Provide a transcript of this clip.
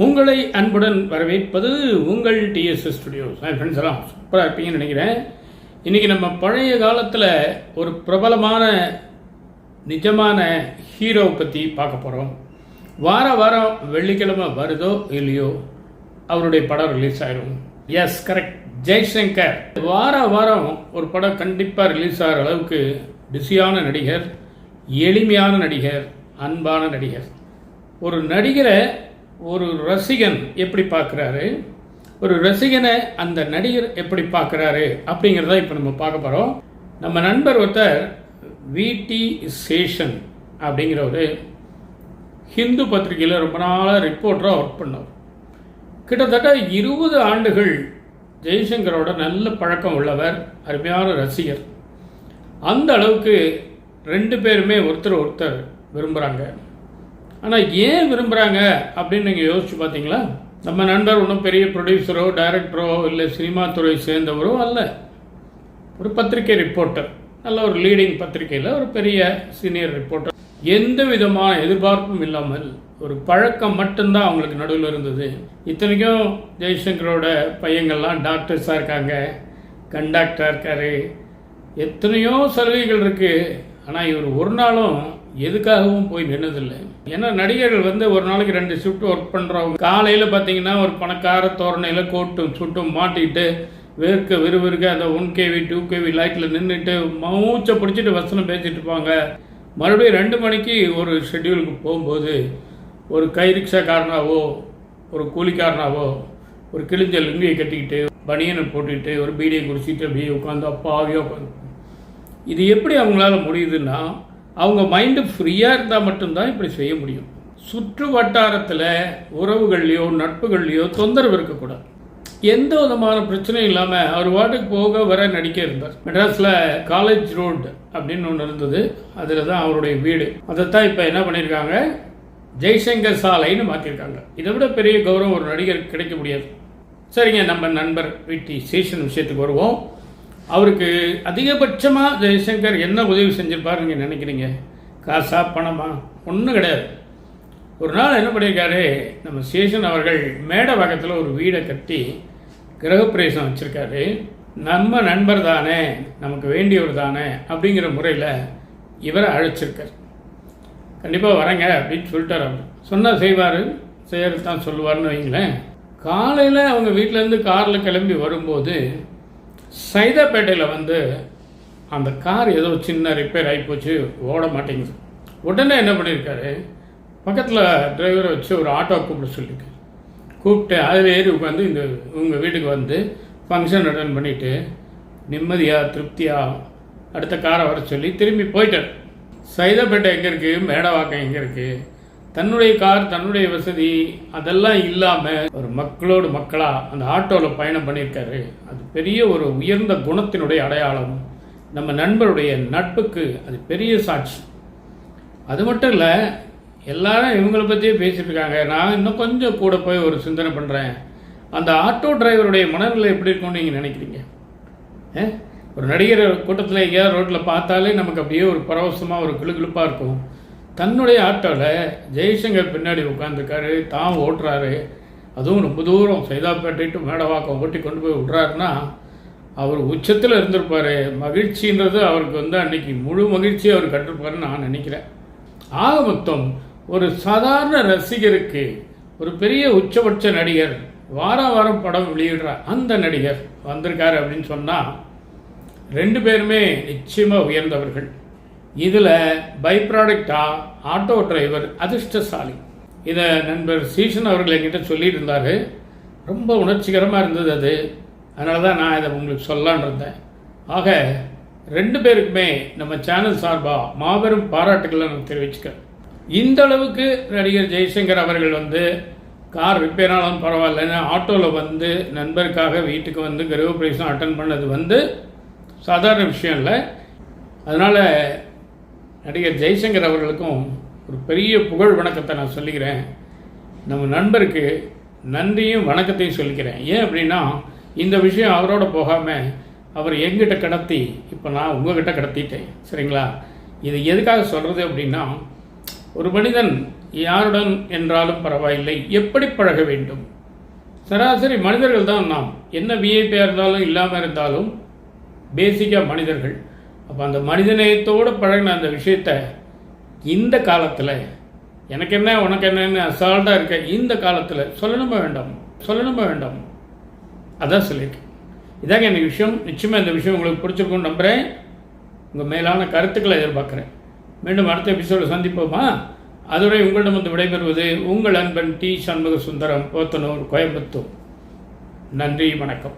உங்களை அன்புடன் வரவேற்பது உங்கள் டிஎஸ்எஸ் ஸ்டுடியோஸ். ஃப்ரெண்ட்ஸ் எல்லாம் சூப்பராக இருப்பீங்கன்னு நினைக்கிறேன். இன்றைக்கி நம்ம பழைய காலத்தில் ஒரு பிரபலமான நிஜமான ஹீரோவை பற்றி பார்க்க போகிறோம். வாரம் வெள்ளிக்கிழமை வருதோ இல்லையோ அவருடைய படம் ரிலீஸ் ஆகிடும். Yes, correct, Jaishankar. வாரம் ஒரு படம் கண்டிப்பாக ரிலீஸ் ஆகிற அளவுக்கு பிஸியான நடிகர், எளிமையான நடிகர், அன்பான நடிகர். ஒரு நடிகரை ஒரு ரசிகன் எப்படி பார்க்குறாரு, ஒரு ரசிகனை அந்த நடிகர் எப்படி பார்க்குறாரு அப்படிங்கிறத இப்போ நம்ம பார்க்க போகிறோம். நம்ம நண்பர் ஒருத்தர் விடி சேஷன் அப்படிங்கிற ஒரு ஹிந்து பத்திரிகையில் ரொம்ப நாளாக ரிப்போர்ட்டராக ஒர்க் பண்ணவர். கிட்டத்தட்ட 20 ஆண்டுகள் ஜெய்சங்கரோட நல்ல பழக்கம் உள்ளவர், அருமையான ரசிகர். அந்த அளவுக்கு ரெண்டு பேருமே ஒருத்தர் விரும்புகிறாங்க. ஆனால் ஏன் விரும்புகிறாங்க அப்படின்னு நீங்கள் யோசிச்சு பார்த்தீங்களா? நம்ம நண்பர் ஒன்றும் பெரிய ப்ரொடியூசரோ டைரக்டரோ இல்லை சினிமா துறை சேர்ந்தவரோ அல்ல. ஒரு பத்திரிகை ரிப்போர்ட்டர், நல்ல ஒரு லீடிங் பத்திரிகையில் ஒரு பெரிய சீனியர் ரிப்போர்ட்டர். எந்த விதமான எதிர்பார்ப்பும் இல்லாமல் ஒரு பழக்கம் மட்டும்தான் அவங்களுக்கு நடுவில் இருந்தது. இத்தனைக்கும் ஜெய்சங்கரோட பையங்கள்லாம் டாக்டர்ஸாக இருக்காங்க, கண்டக்டராக இருக்காரு, எத்தனையோ சலுகைகள் இருக்குது. ஆனால் இவர் ஒரு நாளும் எதுக்காகவும் போய் நின்னதில்லை. ஏன்னா நடிகர்கள் ஒரு நாளைக்கு 2 ஷிஃப்ட் ஒர்க் பண்ணுறவங்க. காலையில் பார்த்தீங்கன்னா ஒரு பணக்கார தோரணையில் கோட்டும் சுட்டும் மாட்டிக்கிட்டு விறுவிறுக்க அந்த 1kV 2kV லைட்டில் நின்றுட்டு மூச்சை பிடிச்சிட்டு வசனம் பேசிட்டு இருப்பாங்க. மறுபடியும் 2 மணிக்கு ஒரு ஷெட்யூலுக்கு போகும்போது ஒரு கை ரிக்ஷாக்காரனாவோ ஒரு கூலிக்காரனாவோ ஒரு கிழிஞ்ச லுங்கியை கட்டிக்கிட்டு பனியனை போட்டுக்கிட்டு ஒரு பீடியை குடிச்சிட்டு அப்படியே உட்காந்து அப்பாவே உட்காந்து. இது எப்படி அவங்களால முடியுதுன்னா, அவங்க மைண்டு ஃப்ரீயாக இருந்தால் மட்டும்தான் இப்படி செய்ய முடியும். சுற்று வட்டாரத்தில் உறவுகள்லையோ நட்புகள்லையோ தொந்தரவு இருக்கக்கூடாது. எந்த விதமான பிரச்சனையும் இல்லாமல் அவர் வாட்டுக்கு போக வர நடிக்க இருந்தார். மெட்ராஸில் காலேஜ் ரோடு அப்படின்னு ஒன்று இருந்தது, அதில் தான் அவருடைய வீடு. அதைத்தான் இப்போ என்ன பண்ணியிருக்காங்க, ஜெய்சங்கர் சாலைன்னு மாற்றிருக்காங்க. இதை விட பெரிய கௌரவம் ஒரு நடிகருக்கு கிடைக்க முடியாது. சரிங்க, நம்ம நண்பர் விடி சேஷன் விஷயத்துக்கு வருவோம். அவருக்கு அதிகபட்சமாக ஜெய்சங்கர் என்ன உதவி செஞ்சிருப்பார் நீங்கள் நினைக்கிறீங்க? காசா பணமா? ஒன்றும் கிடையாது. ஒரு நாள் என்ன பண்ணியிருக்காரு, நம்ம சேஷன் அவர்கள் மேடை பக்கத்தில் ஒரு வீடை கட்டி கிரகப்பிரவேசம் வச்சுருக்காரு. நம்ம நண்பர் தானே, நமக்கு வேண்டியவர் தானே அப்படிங்கிற முறையில் இவரை அழைச்சிருக்கார். கண்டிப்பாக வரங்க அப்படின்னு சொல்லிட்டார். அவர் சொன்னால் செய்வார், செய்யறதான் சொல்லுவார்னு வைங்களேன். காலையில் அவங்க வீட்டிலேருந்து காரில் கிளம்பி வரும்போது சைதாப்பேட்டையில் அந்த கார் ஏதோ சின்ன ரிப்பேர் ஆகிப்போச்சு, ஓட மாட்டேங்குது. உடனே என்ன பண்ணியிருக்காரு, பக்கத்தில் டிரைவரை வச்சு ஒரு ஆட்டோ கூப்பிட்டு அதில் ஏறி உட்காந்து உங்கள் வீட்டுக்கு ஃபங்க்ஷன் அட்டன் பண்ணிவிட்டு நிம்மதியாக திருப்தியாக அடுத்த காரை வர சொல்லி திரும்பி போயிட்டார். சைதாப்பேட்டை எங்கே இருக்குது, மேடவாக்கம் எங்கே இருக்குது, தன்னுடைய கார் தன்னுடைய வசதி அதெல்லாம் இல்லாமல் ஒரு மக்களோடு மக்களாக அந்த ஆட்டோவில் பயணம் பண்ணியிருக்காரு. அது பெரிய ஒரு உயர்ந்த குணத்தினுடைய அடையாளம். நம்ம நண்பருடைய நட்புக்கு அது பெரிய சாட்சி. அது மட்டும் இல்லை, எல்லாரும் இவங்களை பற்றியே பேசிட்டு இருக்காங்க. நான் இன்னும் கொஞ்சம் கூட போய் ஒரு சிந்தனை பண்ணுறேன். அந்த ஆட்டோ டிரைவருடைய மனநிலை எப்படி இருக்கும்னு நீங்கள் நினைக்கிறீங்க? ஒரு நடிகர் கூட்டத்தில் எங்கேயாவது ரோட்டில் பார்த்தாலே நமக்கு அப்படியே ஒரு பரவசமாக ஒரு கிளுகிழுப்பாக இருக்கும். தன்னுடைய ஆட்டோவில் ஜெய்சங்கர் பின்னாடி உட்காந்துருக்காரு, தான் ஓட்டுறாரு. அதுவும் ரொம்ப தூரம் சைதாப்பேட்டை டு மேடவாக்கம் ஓட்டி கொண்டு போய் விட்றாருன்னா அவர் உச்சத்தில் இருந்திருப்பார். மகிழ்ச்சின்றது அவருக்கு அன்னைக்கு முழு மகிழ்ச்சி அவர் கட்டிருப்பாருன்னு நான் நினைக்கிறேன். ஆக மொத்தம் ஒரு சாதாரண ரசிகருக்கு ஒரு பெரிய உச்சபட்ச நடிகர் வாரம் படம் வெளியிடுறார், அந்த நடிகர் வந்திருக்காரு அப்படின்னு சொன்னால் 2 பேருமே நிச்சயமாக உயர்ந்தவர்கள். இதில் பை ப்ராடக்டாக ஆட்டோ டிரைவர் அதிர்ஷ்டசாலி. இதை நண்பர் சீசன் அவர்கள் என்கிட்ட சொல்லிட்டு இருந்தார். ரொம்ப உணர்ச்சிகரமாக இருந்தது அது. அதனால தான் நான் இதை உங்களுக்கு சொல்லலான் இருந்தேன். ஆக 2 பேருக்குமே நம்ம சேனல் சார்பாக மாபெரும் பாராட்டுகளை நான் தெரிவிச்சுக்கிறேன். இந்த அளவுக்கு நடிகர் ஜெய்சங்கர் அவர்கள் கார் ரிப்பேரானாலும் பரவாயில்லன்னு ஆட்டோவில் நண்பருக்காக வீட்டுக்கு கிரகப்பிரவேசம் அட்டன் பண்ணது சாதாரண விஷயம் இல்லை. அதனால் நடிகர் ஜெய்சங்கர் அவர்களுக்கும் ஒரு பெரிய புகழ் வணக்கத்தை நான் சொல்லிக்கிறேன். நம்ம நண்பருக்கு நன்றியும் வணக்கத்தையும் சொல்லிக்கிறேன். ஏன் அப்படின்னா, இந்த விஷயம் அவரோட போகாமல் அவர் எங்கிட்ட கடத்தி இப்போ நான் உங்ககிட்ட கடத்திட்டேன். சரிங்களா? இது எதுக்காக சொல்கிறது அப்படின்னா, ஒரு மனிதன் யாருடன் என்றாலும் பரவாயில்லை, எப்படி பழக வேண்டும்? சராசரி மனிதர்கள் தான் நாம். என்ன விஐபியாக இருந்தாலும் இல்லாமல் இருந்தாலும் பேசிக்காக மனிதர்கள். அப்போ அந்த மனிதநேயத்தோடு பழகின அந்த விஷயத்தை இந்த காலத்தில் எனக்கு என்ன உனக்கு என்னன்னு அசால்ட்டாக இருக்க இந்த காலத்தில் சொல்லணுமா வேண்டாம்? அதான் சொல்லியிருக்கேன். இதாங்க எனக்கு விஷயம். நிச்சயமாக இந்த விஷயம் உங்களுக்கு பிடிச்சிருக்கும்னு நம்புகிறேன். உங்கள் மேலான கருத்துக்களை எதிர்பார்க்குறேன். மீண்டும் அடுத்த எபிசோடு சந்திப்போமா? அதுவரை உங்களிடம் வந்து விடைபெறுவது உங்கள் அன்பன் டி. சண்முக சுந்தரம், போத்தனூர், கோயம்புத்தூர். நன்றி, வணக்கம்.